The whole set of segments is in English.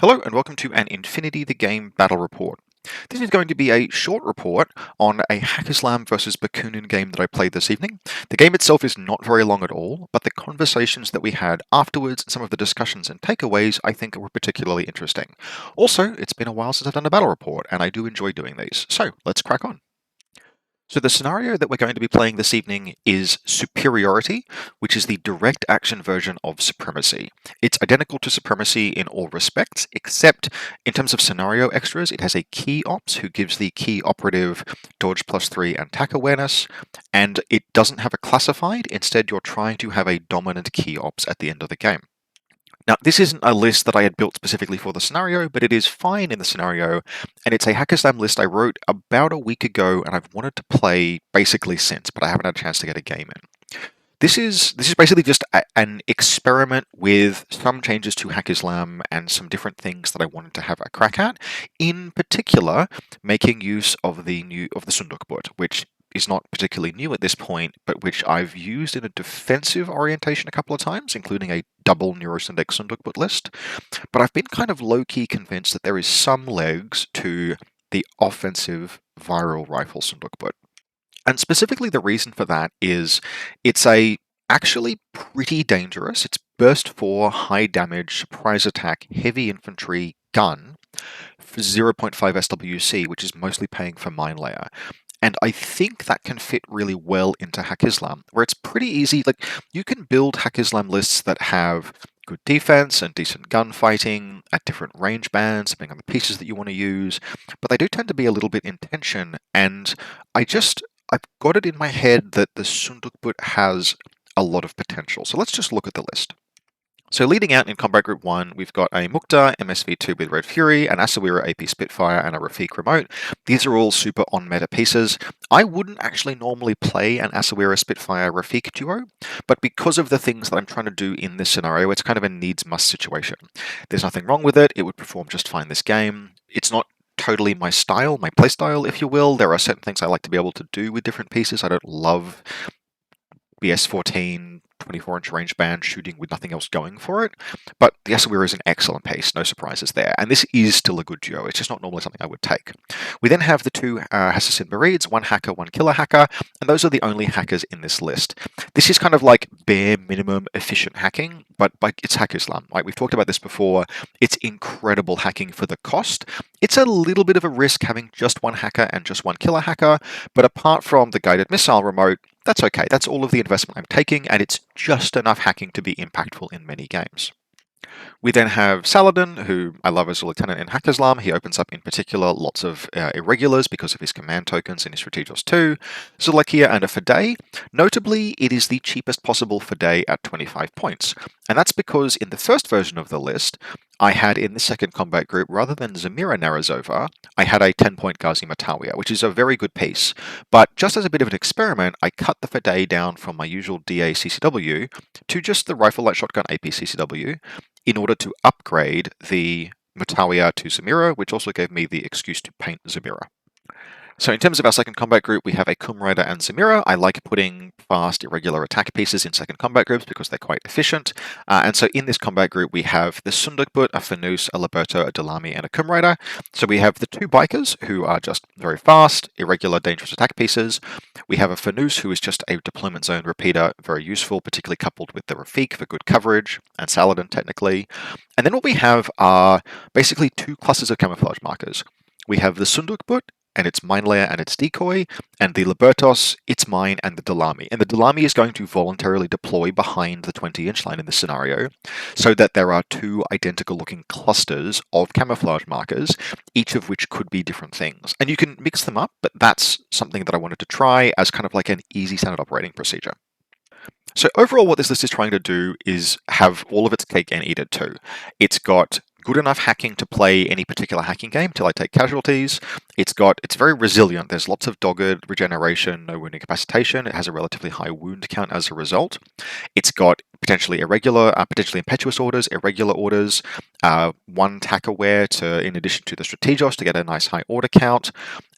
Hello and welcome to an Infinity the Game battle report. This is going to be a short report on a Haqqislam versus Bakunin game that I played this evening. The game itself is not very long at all, but the conversations that we had afterwards, some of the discussions and takeaways, I think were particularly interesting. Also, it's been a while since I've done a battle report, and I do enjoy doing these, so let's crack on. So the scenario that we're going to be playing this evening is Superiority, which is the direct action version of Supremacy. It's identical to Supremacy in all respects, except in terms of scenario extras, it has a key ops who gives the key operative dodge +3 and attack awareness, and it doesn't have a classified. Instead, you're trying to have a dominant key ops at the end of the game. Now, this isn't a list that I had built specifically for the scenario, but it is fine in the scenario, and it's a Haqqislam list I wrote about a week ago, and I've wanted to play basically since, but I haven't had a chance to get a game in. This is basically just an experiment with some changes to Haqqislam and some different things that I wanted to have a crack at. In particular, making use of the Sundukbut, which is not particularly new at this point, but which I've used in a defensive orientation a couple of times, including a double Neurosyndex Sundukbut list. But I've been kind of low-key convinced that there is some legs to the offensive viral rifle Sundukbut. And specifically the reason for that is it's actually pretty dangerous. It's burst 4, high damage, surprise attack, heavy infantry gun for 0.5 SWC, which is mostly paying for mine layer. And I think that can fit really well into Haqqislam, where it's pretty easy. Like, you can build Haqqislam lists that have good defense and decent gunfighting at different range bands, depending on the pieces that you want to use, but they do tend to be a little bit in tension, and I've got it in my head that the Sundukbut has a lot of potential. So let's just look at the list. So leading out in Combat Group 1, we've got a Mukta MSV2 with Red Fury, an Asawira AP Spitfire, and a Rafik Remote. These are all super on-meta pieces. I wouldn't actually normally play an Asawira Spitfire Rafik duo, but because of the things that I'm trying to do in this scenario, it's kind of a needs-must situation. There's nothing wrong with it. It would perform just fine this game. It's not totally my style, my playstyle, if you will. There are certain things I like to be able to do with different pieces. I don't love BS14 24-inch range band shooting with nothing else going for it, but the Asawira is an excellent piece, no surprises there, and this is still a good duo. It's just not normally something I would take. We then have the two Assassin Barids, one hacker, one killer hacker, and those are the only hackers in this list. This is kind of like bare minimum efficient hacking, but it's Haqqislam. Like, we've talked about this before, it's incredible hacking for the cost. It's a little bit of a risk having just one hacker and just one killer hacker, but apart from the guided missile remote, that's okay. That's all of the investment I'm taking, and it's just enough hacking to be impactful in many games. We then have Saladin, who I love as a lieutenant in Haqqislam. He opens up in particular lots of irregulars because of his command tokens in his Strategos 2. Zulekia and a Fidei. Notably, it is the cheapest possible Fidei at 25 points. And that's because in the first version of the list, I had in the second combat group, rather than Zamira Narazova, I had a 10-point Ghazi Matawiya, which is a very good piece. But just as a bit of an experiment, I cut the Fidei down from my usual DA CCW to just the Rifle Light Shotgun AP CCW in order to upgrade the Matawiya to Zamira, which also gave me the excuse to paint Zamira. So in terms of our second combat group, we have a Kum Rider and Zamira. I like putting fast, irregular attack pieces in second combat groups because they're quite efficient. And so in this combat group, we have the Sundukbut, a Fanus, a Liberto, a Dalami, and a Kum Rider. So we have the two bikers who are just very fast, irregular, dangerous attack pieces. We have a Fanus who is just a deployment zone repeater, very useful, particularly coupled with the Rafik for good coverage, and Saladin technically. And then what we have are basically two clusters of camouflage markers. We have the Sundukbut, and its mine layer and its decoy, and the Libertos, its mine, and the Dalami. And the Dalami is going to voluntarily deploy behind the 20-inch line in this scenario, so that there are two identical-looking clusters of camouflage markers, each of which could be different things. And you can mix them up, but that's something that I wanted to try as kind of like an easy standard operating procedure. So overall, what this list is trying to do is have all of its cake and eat it too. It's got good enough hacking to play any particular hacking game till I take casualties. It's very resilient. There's lots of dogged regeneration, no wound incapacitation. It has a relatively high wound count as a result. It's got potentially irregular, potentially impetuous orders, irregular orders, one tack aware in addition to the Strategos to get a nice high order count.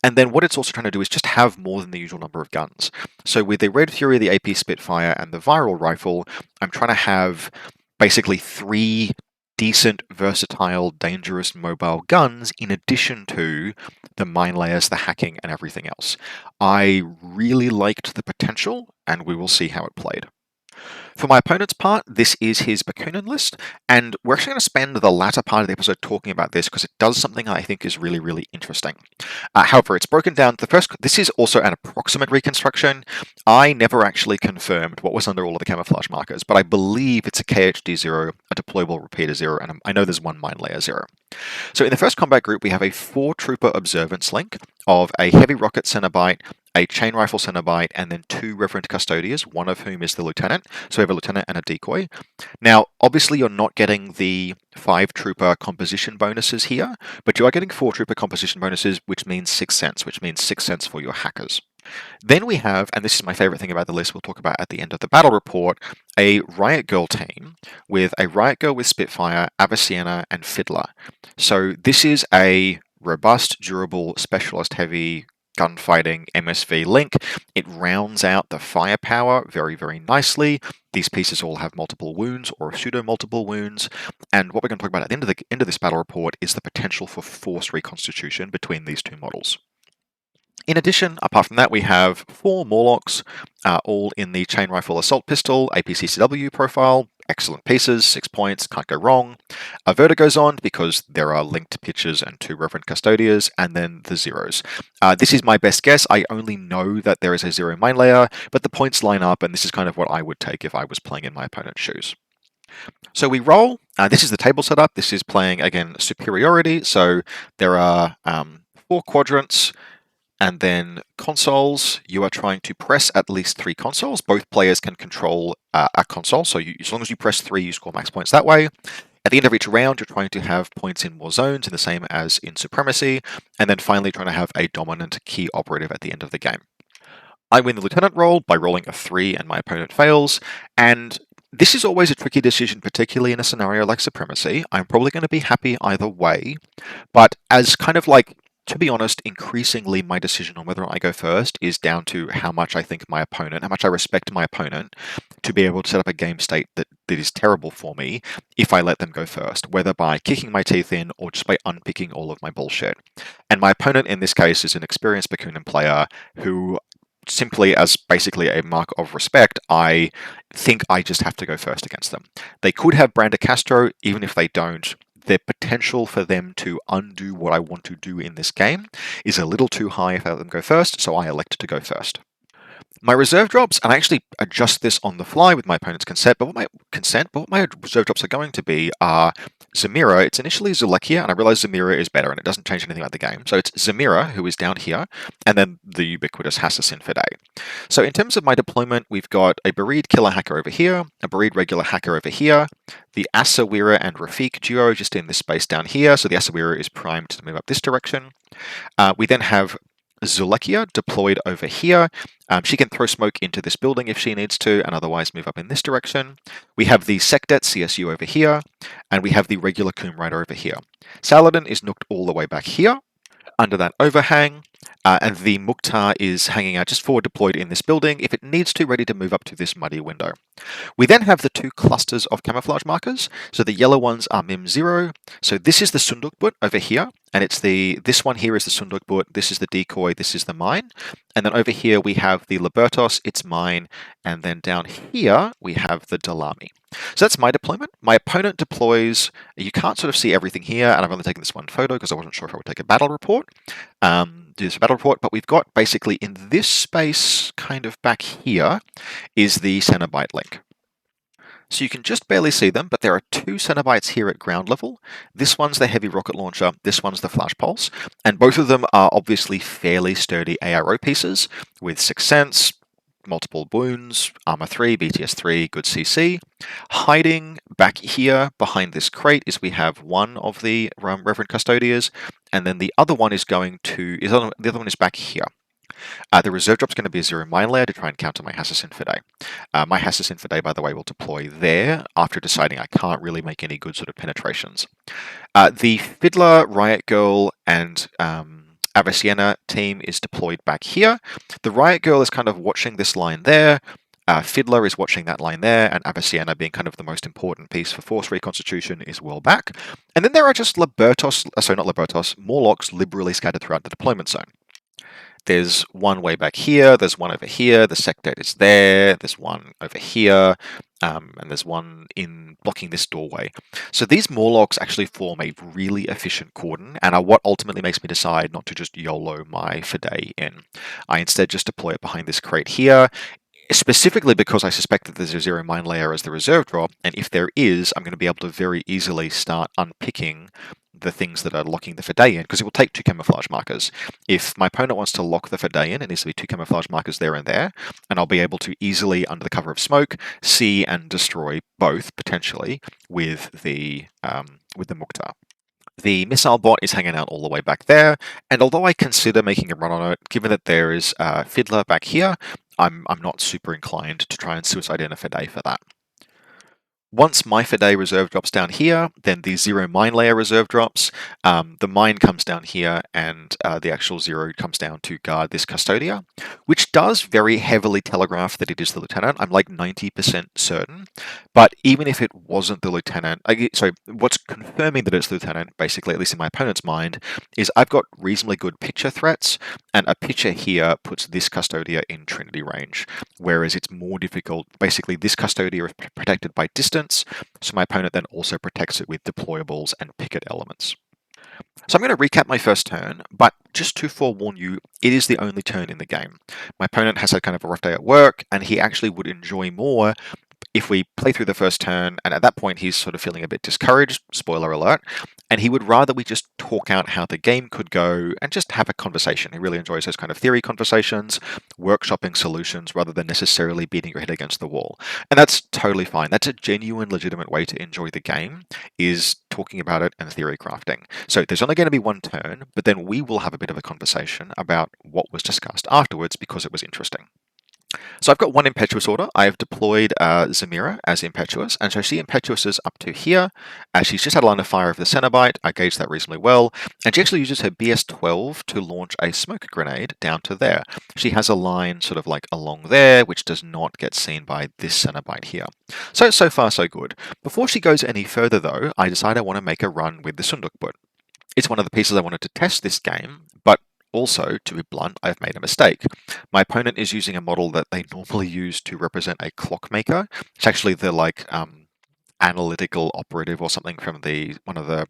And then what it's also trying to do is just have more than the usual number of guns. So with the Red Fury, the AP Spitfire, and the Viral Rifle, I'm trying to have basically 3 decent, versatile, dangerous mobile guns in addition to the mine layers, the hacking, and everything else. I really liked the potential, and we will see how it played. For my opponent's part, this is his Bakunin list, and we're actually going to spend the latter part of the episode talking about this because it does something I think is really, really interesting. However, it's broken down. This is also an approximate reconstruction. I never actually confirmed what was under all of the camouflage markers, but I believe it's a KHD 0, a deployable repeater 0, and I know there's one mine layer 0. So in the first combat group, we have a 4-trooper observance link of a heavy rocket Cenobite, a chain rifle Cenobite, and then 2 Reverend Custodians, one of whom is the lieutenant. So we have a lieutenant and a decoy. Now, obviously, you're not getting the 5-trooper composition bonuses here, but you are getting 4-trooper composition bonuses, which means 6 cents, which means 6 cents for your hackers. Then we have, and this is my favorite thing about the list we'll talk about at the end of the battle report, a Riot Girl team with a Riot Girl with Spitfire, Avicenna, and Fiddler. So this is a robust, durable, specialist-heavy gunfighting MSV link. It rounds out the firepower very, very nicely. These pieces all have multiple wounds or pseudo-multiple wounds. And what we're going to talk about at the end of this battle report is the potential for force reconstitution between these two models. In addition, apart from that, we have 4 Morlocks, all in the chain rifle assault pistol, APCCW profile. Excellent pieces, 6 points, can't go wrong. A Vertigo's on because there are linked pitches and 2 Reverend Custodians, and then the zeros. This is my best guess. I only know that there is a 0 mine layer, but the points line up, and this is kind of what I would take if I was playing in my opponent's shoes. So we roll. This is the table setup. This is playing, again, Superiority. So there are 4 quadrants. And then consoles, you are trying to press at least 3 consoles. Both players can control a console, so as long as you press 3, you score max points that way. At the end of each round, you're trying to have points in more zones, in the same as in Supremacy, and then finally trying to have a dominant key operative at the end of the game. I win the lieutenant role by rolling a 3 and my opponent fails, and this is always a tricky decision, particularly in a scenario like Supremacy. I'm probably going to be happy either way, but as kind of like, to be honest, increasingly my decision on whether I go first is down to how much I think my opponent, how much I respect my opponent to be able to set up a game state that is terrible for me if I let them go first, whether by kicking my teeth in or just by unpicking all of my bullshit. And my opponent in this case is an experienced Bakunin player who, simply as basically a mark of respect, I think I just have to go first against them. They could have Branda Castro, even if they don't. The potential for them to undo what I want to do in this game is a little too high if I let them go first, so I elect to go first. My reserve drops, and I actually adjust this on the fly with my opponent's consent, but what my reserve drops are going to be are Zamira. It's initially Zulekia, and I realize Zamira is better, and it doesn't change anything about the game. So it's Zamira, who is down here, and then the ubiquitous Hassassin Fide. So in terms of my deployment, we've got a Bereed Killer Hacker over here, a Bereed Regular Hacker over here, the Asawira and Rafik duo just in this space down here, so the Asawira is primed to move up this direction. We then have Zulekia deployed over here. She can throw smoke into this building if she needs to, and otherwise move up in this direction. We have the Sekdet CSU over here, and we have the regular Coom Rider over here. Saladin is nooked all the way back here, under that overhang, and the Mukhtar is hanging out just forward deployed in this building if it needs to, ready to move up to this muddy window. We then have the 2 clusters of camouflage markers. So the yellow ones are Mim 0. So this is the Sundukbut over here, and this one here is the Sundukbut, this is the decoy, this is the mine. And then over here we have the Libertos, it's mine, and then down here we have the Dalami. So that's my deployment. My opponent deploys, you can't sort of see everything here, and I've only taken this one photo because I wasn't sure if I would take a battle report. Do this battle report, but we've got basically in this space, kind of back here, is the Cenobite link. So you can just barely see them, but there are 2 Cenobites here at ground level. This one's the heavy rocket launcher, this one's the flash pulse, and both of them are obviously fairly sturdy ARO pieces with 6 cents, multiple wounds, armor 3, BTS 3, good CC. Hiding back here behind this crate is we have one of the Reverend Custodians, and then the other one is the other one is back here. The reserve drop's going to be a 0 mine layer to try and counter my Hassassin Fide. My Hassassin Fide, by the way, will deploy there after deciding I can't really make any good sort of penetrations. The Fiddler, Riot Girl, and Avicenna team is deployed back here. The Riot Girl is kind of watching this line there. Fiddler is watching that line there, and Avicenna, being kind of the most important piece for force reconstitution, is well back. And then there are just Morlocks liberally scattered throughout the deployment zone. There's one way back here, there's one over here, the sectate is there's one over here, and there's one in blocking this doorway. So these Morlocks actually form a really efficient cordon and are what ultimately makes me decide not to just YOLO my Fidei in. I instead just deploy it behind this crate here, specifically because I suspect that there's a zero mine layer as the reserve drop, and if there is, I'm going to be able to very easily start unpicking the things that are locking the Fidei in, because it will take 2 camouflage markers. If my opponent wants to lock the Fidei in, it needs to be 2 camouflage markers there, and I'll be able to easily, under the cover of smoke, see and destroy both, potentially, with the Mukhtar. The missile bot is hanging out all the way back there, and although I consider making a run on it, given that there is Fiddler back here, I'm not super inclined to try and suicide in a Fidei for that. Once my Fidei reserve drops down here, then the zero mine layer reserve drops. The mine comes down here, and the actual zero comes down to guard this Custodia, which does very heavily telegraph that it is the lieutenant. I'm like 90% certain. But even if it wasn't the lieutenant, what's confirming that it's the lieutenant, basically, at least in my opponent's mind, is I've got reasonably good picture threats, and a picture here puts this Custodia in Trinity range, whereas it's more difficult. Basically, this Custodia is protected by distance, so my opponent then also protects it with deployables and picket elements. So I'm going to recap my first turn, but just to forewarn you, it is the only turn in the game. My opponent has had kind of a rough day at work, and he actually would enjoy more if we play through the first turn, and at that point he's sort of feeling a bit discouraged, spoiler alert, and he would rather we just talk out how the game could go and just have a conversation. He really enjoys those kind of theory conversations, workshopping solutions, rather than necessarily beating your head against the wall. And that's totally fine. That's a genuine, legitimate way to enjoy the game, is talking about it and theory crafting. So there's only going to be one turn, but then we will have a bit of a conversation about what was discussed afterwards because it was interesting. So I've got one Impetuous order. I've deployed Zamira as Impetuous, and so she Impetuous is up to here. She's just had a line of fire over the Cenobite. I gauged that reasonably well, and she actually uses her BS-12 to launch a smoke grenade down to there. She has a line sort of like along there, which does not get seen by this Cenobite here. So far so good. Before she goes any further though, I decide I want to make a run with the Sundukbut. It's one of the pieces I wanted to test this game, but also, to be blunt, I've made a mistake. My opponent is using a model that they normally use to represent a clockmaker. It's actually the analytical operative or something from one of the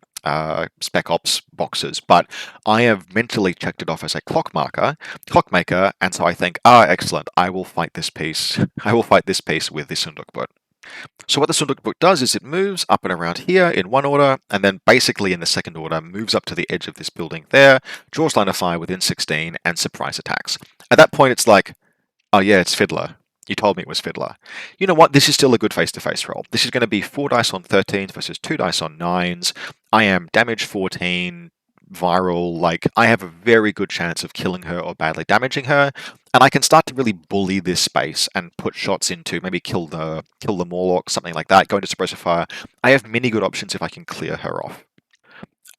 Spec Ops boxes, but I have mentally checked it off as a clockmaker, and so I think, excellent, I will fight this piece. I will fight this piece with the Sundukbut. So what the Sundukbut does is it moves up and around here in one order, and then basically in the second order moves up to the edge of this building there, draws line of fire within 16, and surprise attacks. At that point it's like, oh yeah, it's Fiddler. You told me it was Fiddler. You know what? This is still a good face-to-face roll. This is going to be 4 dice on 13s versus 2 dice on 9s. I am damage 14, viral, I have a very good chance of killing her or badly damaging her, and I can start to really bully this space and put shots into, maybe kill the Morlock, something like that, go into suppressive fire. I have many good options if I can clear her off.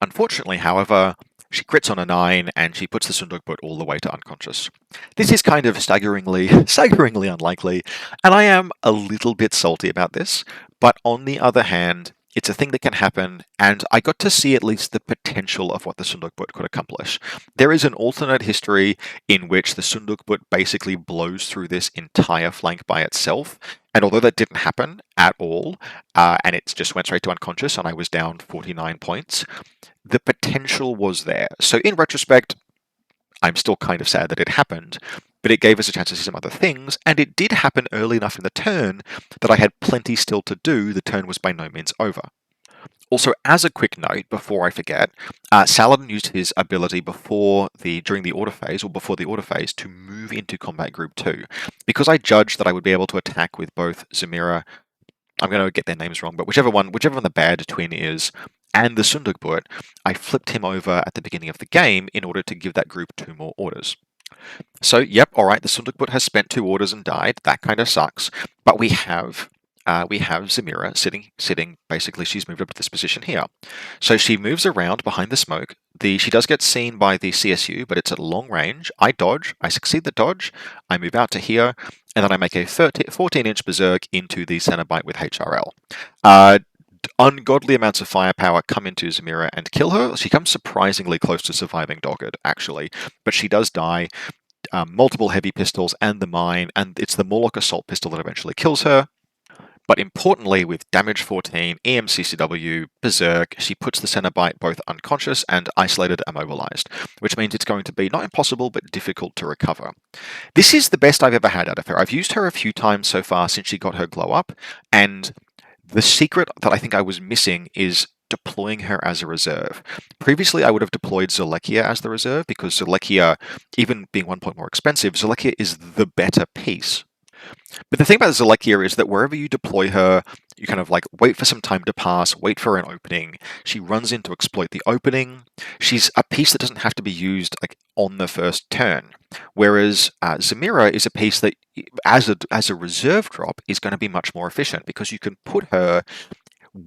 Unfortunately, however, she crits on a 9 and she puts the Sundukbut all the way to unconscious. This is kind of staggeringly unlikely, and I am a little bit salty about this, but on the other hand, it's a thing that can happen, and I got to see at least the potential of what the Sundukbut could accomplish. There is an alternate history in which the Sundukbut basically blows through this entire flank by itself, and although that didn't happen at all, and it just went straight to unconscious and I was down 49 points, the potential was there. So in retrospect, I'm still kind of sad that it happened, but it gave us a chance to see some other things, and it did happen early enough in the turn that I had plenty still to do. The turn was by no means over. Also, as a quick note, before I forget, Saladin used his ability during the order phase, to move into Combat Group 2. Because I judged that I would be able to attack with both Zamira, I'm going to get their names wrong, but whichever one the bad twin is, and the Sundukbut, I flipped him over at the beginning of the game in order to give that group 2 more orders. So, yep, alright, the Sundukbut has spent 2 orders and died. That kind of sucks. But we have Zamira sitting, basically she's moved up to this position here. So she moves around behind the smoke. She does get seen by the CSU, but it's at long range. I dodge, I succeed the dodge, I move out to here, and then I make a 14-inch Berserk into the Cenobite with HRL. Ungodly amounts of firepower come into Zamira and kill her. She comes surprisingly close to surviving Dogged, actually, but she does die. Multiple heavy pistols and the mine, and it's the Morlock Assault pistol that eventually kills her. But importantly, with damage 14, EMCCW, Berserk, she puts the Cenobite both unconscious and isolated immobilized, which means it's going to be not impossible, but difficult to recover. This is the best I've ever had out of her. I've used her a few times so far since she got her glow up, and the secret that I think I was missing is deploying her as a reserve. Previously, I would have deployed Zelekia as the reserve, because Zelekia, even being 1 point more expensive, Zelekia is the better piece. But the thing about Zelekia is that wherever you deploy her, you kind of like wait for some time to pass, wait for an opening. She runs in to exploit the opening. She's a piece that doesn't have to be used like on the first turn. Whereas Zamira is a piece that, as a reserve drop, is going to be much more efficient, because you can put her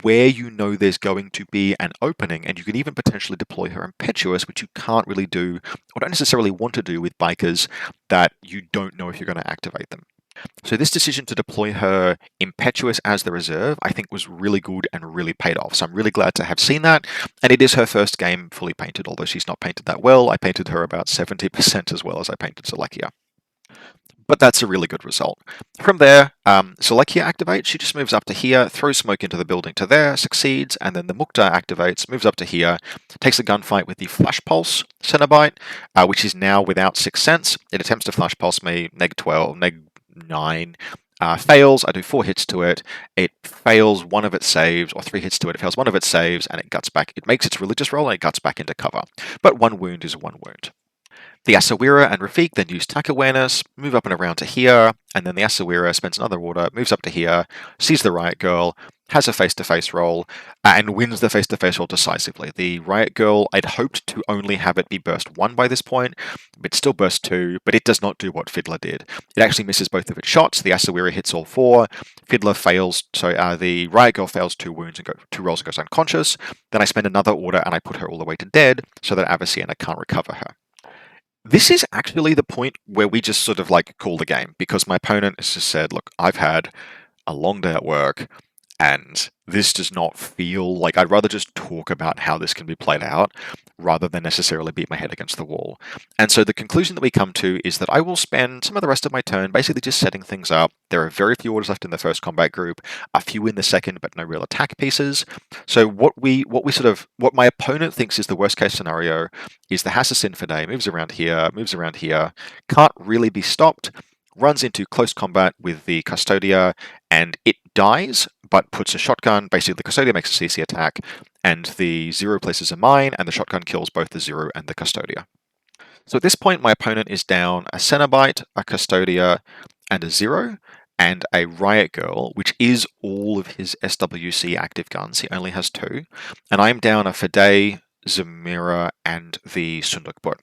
where you know there's going to be an opening, and you can even potentially deploy her Impetuous, which you can't really do, or don't necessarily want to do, with bikers that you don't know if you're going to activate them. So this decision to deploy her Impetuous as the reserve, I think, was really good and really paid off. So I'm really glad to have seen that. And it is her first game fully painted, although she's not painted that well. I painted her about 70% as well as I painted Zelekia. But that's a really good result. From there, Zelekia activates, she just moves up to here, throws smoke into the building to there, succeeds, and then the Mukta activates, moves up to here, takes a gunfight with the Flash Pulse Cenobite, which is now without 6 Sense. It attempts to Flash Pulse me, neg 12, neg 9, fails. I do 4 hits to it. It fails one of its saves, or 3 hits to it. It fails one of its saves, and it guts back. It makes its religious roll, and it guts back into cover. But 1 wound is 1 wound. The Asawira and Rafik then use Tack Awareness, move up and around to here, and then the Asawira spends another order, moves up to here, sees the Riot Girl, has a face-to-face roll, and wins the face-to-face roll decisively. The Riot Girl, I'd hoped to only have it be burst 1 by this point, but still burst 2, but it does not do what Fiddler did. It actually misses both of its shots. The Asawira hits all 4. Fiddler fails, the Riot Girl fails 2 wounds and 2 rolls and goes unconscious. Then I spend another order and I put her all the way to dead, so that Avicena can't recover her. This is actually the point where we just sort of like call the game, because my opponent has just said, look, I've had a long day at work, and this does not feel like, I'd rather just talk about how this can be played out rather than necessarily beat my head against the wall. And so the conclusion that we come to is that I will spend some of the rest of my turn basically just setting things up. There are very few orders left in the first combat group, a few in the second, but no real attack pieces. So what my opponent thinks is the worst case scenario is the Hassassin Fide moves around here, can't really be stopped, runs into close combat with the Custodia, and it dies, but puts a shotgun. Basically, the Custodia makes a CC attack, and the Zero places a mine, and the shotgun kills both the Zero and the Custodia. So at this point, my opponent is down a Cenobite, a Custodia, and a Zero, and a Riot Girl, which is all of his SWC active guns. He only has 2. And I'm down a Fide, Zamira, and the Sundukbut.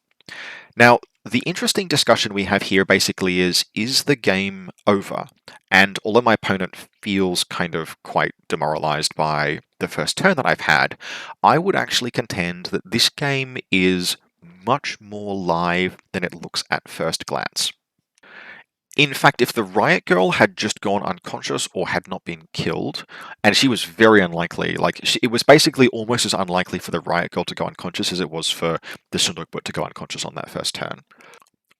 Now, the interesting discussion we have here basically is the game over? And although my opponent feels kind of quite demoralized by the first turn that I've had, I would actually contend that this game is much more live than it looks at first glance. In fact, if the Riot Girl had just gone unconscious or had not been killed, and she was very unlikely, it was basically almost as unlikely for the Riot Girl to go unconscious as it was for the Sundukbut to go unconscious on that first turn.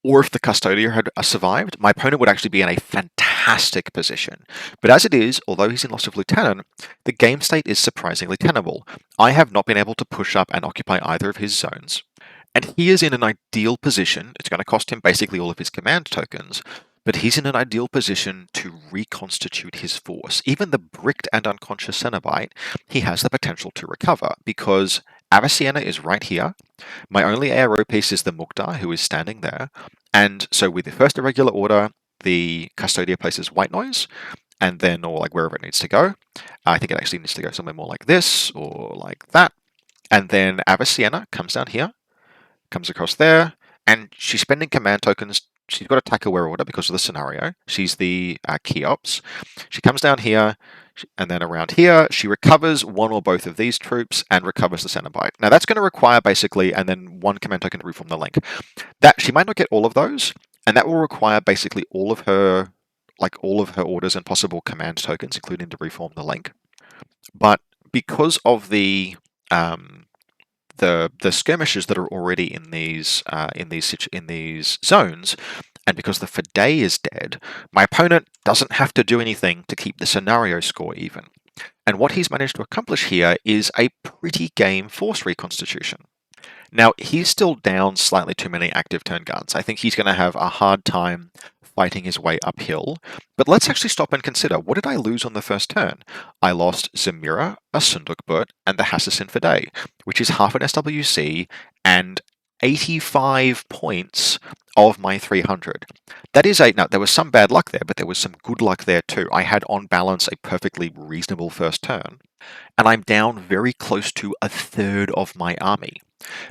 Or if the Custodia had survived, my opponent would actually be in a fantastic position. But as it is, although he's in loss of Lieutenant, the game state is surprisingly tenable. I have not been able to push up and occupy either of his zones. And he is in an ideal position. It's going to cost him basically all of his command tokens, but he's in an ideal position to reconstitute his force. Even the bricked and unconscious Cenobite, he has the potential to recover, because Avicena is right here. My only ARO piece is the Mukta, who is standing there. And so with the first irregular order, the Custodia places White Noise, and then, or like wherever it needs to go. I think it actually needs to go somewhere more like this, or like that. And then Avicena comes down here, comes across there, and she's spending command tokens. She's got a Tack Aware order because of the scenario. She's the Cheops. She comes down here, and then around here, she recovers one or both of these troops and recovers the Cenobite. Now that's going to require basically, and then 1 command token to reform the link. That she might not get all of those, and that will require basically all of her like all of her orders and possible command tokens, including to reform the link. But because of the skirmishes that are already in these zones, and because the Fidei is dead, my opponent doesn't have to do anything to keep the scenario score even. And what he's managed to accomplish here is a pretty game force reconstitution. Now, he's still down slightly too many active turn guns. I think he's going to have a hard time fighting his way uphill. But let's actually stop and consider, what did I lose on the first turn? I lost Zemira, a Sundukbut, and the Haqqislam Fidei, which is half an SWC and 85 points of my 300. That is now there was some bad luck there, but there was some good luck there too. I had on balance a perfectly reasonable first turn, and I'm down very close to a third of my army.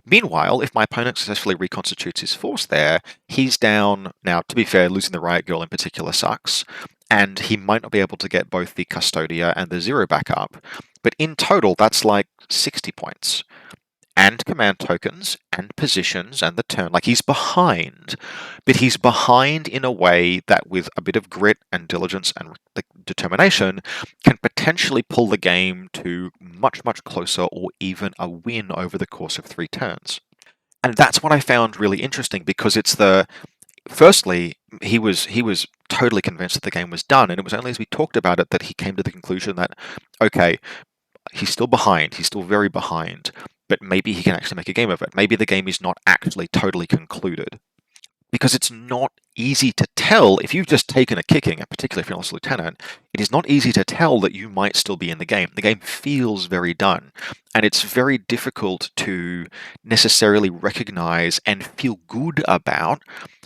Meanwhile, if my opponent successfully reconstitutes his force there, he's down. Now, to be fair, losing the Riot Girl in particular sucks, and he might not be able to get both the Custodia and the Zero back up, but in total, that's like 60 points. And command tokens, and positions, and the turn. Like, he's behind, but he's behind in a way that, with a bit of grit and diligence and determination, can potentially pull the game to much, much closer or even a win over the course of 3 turns. And that's what I found really interesting, because it's firstly, he was totally convinced that the game was done, and it was only as we talked about it that he came to the conclusion that, okay, he's still behind, he's still very behind, but maybe he can actually make a game of it. Maybe the game is not actually totally concluded. Because it's not easy to tell, if you've just taken a kicking, and particularly if you're lost a lieutenant, it is not easy to tell that you might still be in the game. The game feels very done, and it's very difficult to necessarily recognize and feel good about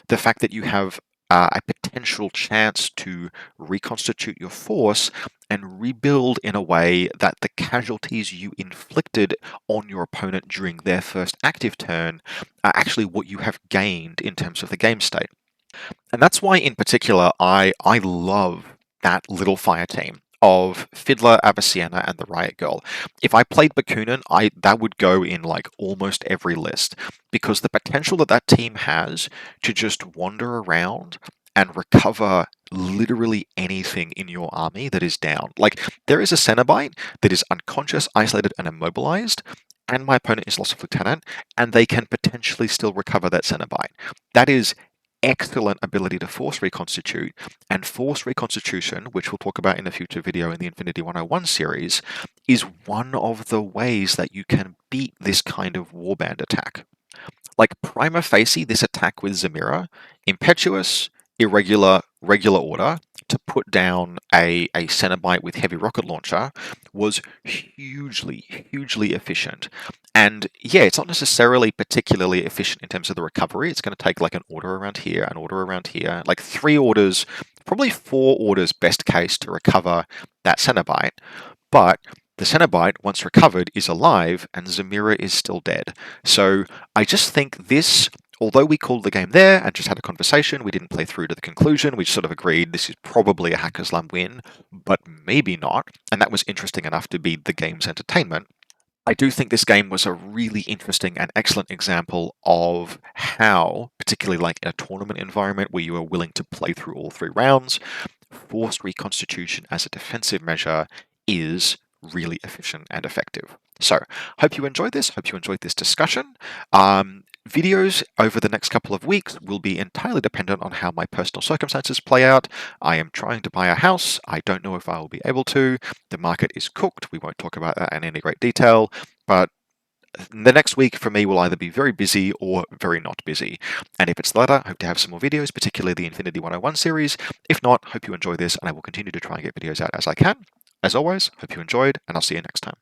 the fact that you have a potential chance to reconstitute your force and rebuild in a way that the casualties you inflicted on your opponent during their first active turn are actually what you have gained in terms of the game state. And that's why, in particular, I love that little fire team of Fiddler, Avicenna, and the Riot Girl. If I played Bakunin, that would go in like almost every list, because the potential that that team has to just wander around and recover literally anything in your army that is down. Like, there is a Cenobite that is unconscious, isolated, and immobilized, and my opponent is lost a lieutenant, and they can potentially still recover that Cenobite. That is excellent ability to force reconstitute, and force reconstitution, which we'll talk about in a future video in the Infinity 101 series, is one of the ways that you can beat this kind of warband attack. Like, prima facie, this attack with Zemira, impetuous, irregular, regular order, to put down a Cenobite with heavy rocket launcher was hugely efficient. And yeah, it's not necessarily particularly efficient in terms of the recovery. It's going to take like an order around here, an order around here, like 3 orders, probably 4 orders best case to recover that Cenobite. But the Cenobite, once recovered, is alive, and Zemira is still dead. So I just think this, although we called the game there and just had a conversation, we didn't play through to the conclusion, we sort of agreed this is probably a Haqqislam win, but maybe not, and that was interesting enough to be the game's entertainment. I do think this game was a really interesting and excellent example of how, particularly like in a tournament environment where you are willing to play through all 3 rounds, forced reconstitution as a defensive measure is really efficient and effective. So, hope you enjoyed this. Hope you enjoyed this discussion. Videos over the next couple of weeks will be entirely dependent on how my personal circumstances play out. I am trying to buy a house. I don't know if I will be able to. The market is cooked. We won't talk about that in any great detail, but the next week for me will either be very busy or very not busy. And if it's the latter, I hope to have some more videos, particularly the Infinity 101 series. If not, hope you enjoy this, and I will continue to try and get videos out as I can. As always, hope you enjoyed, and I'll see you next time.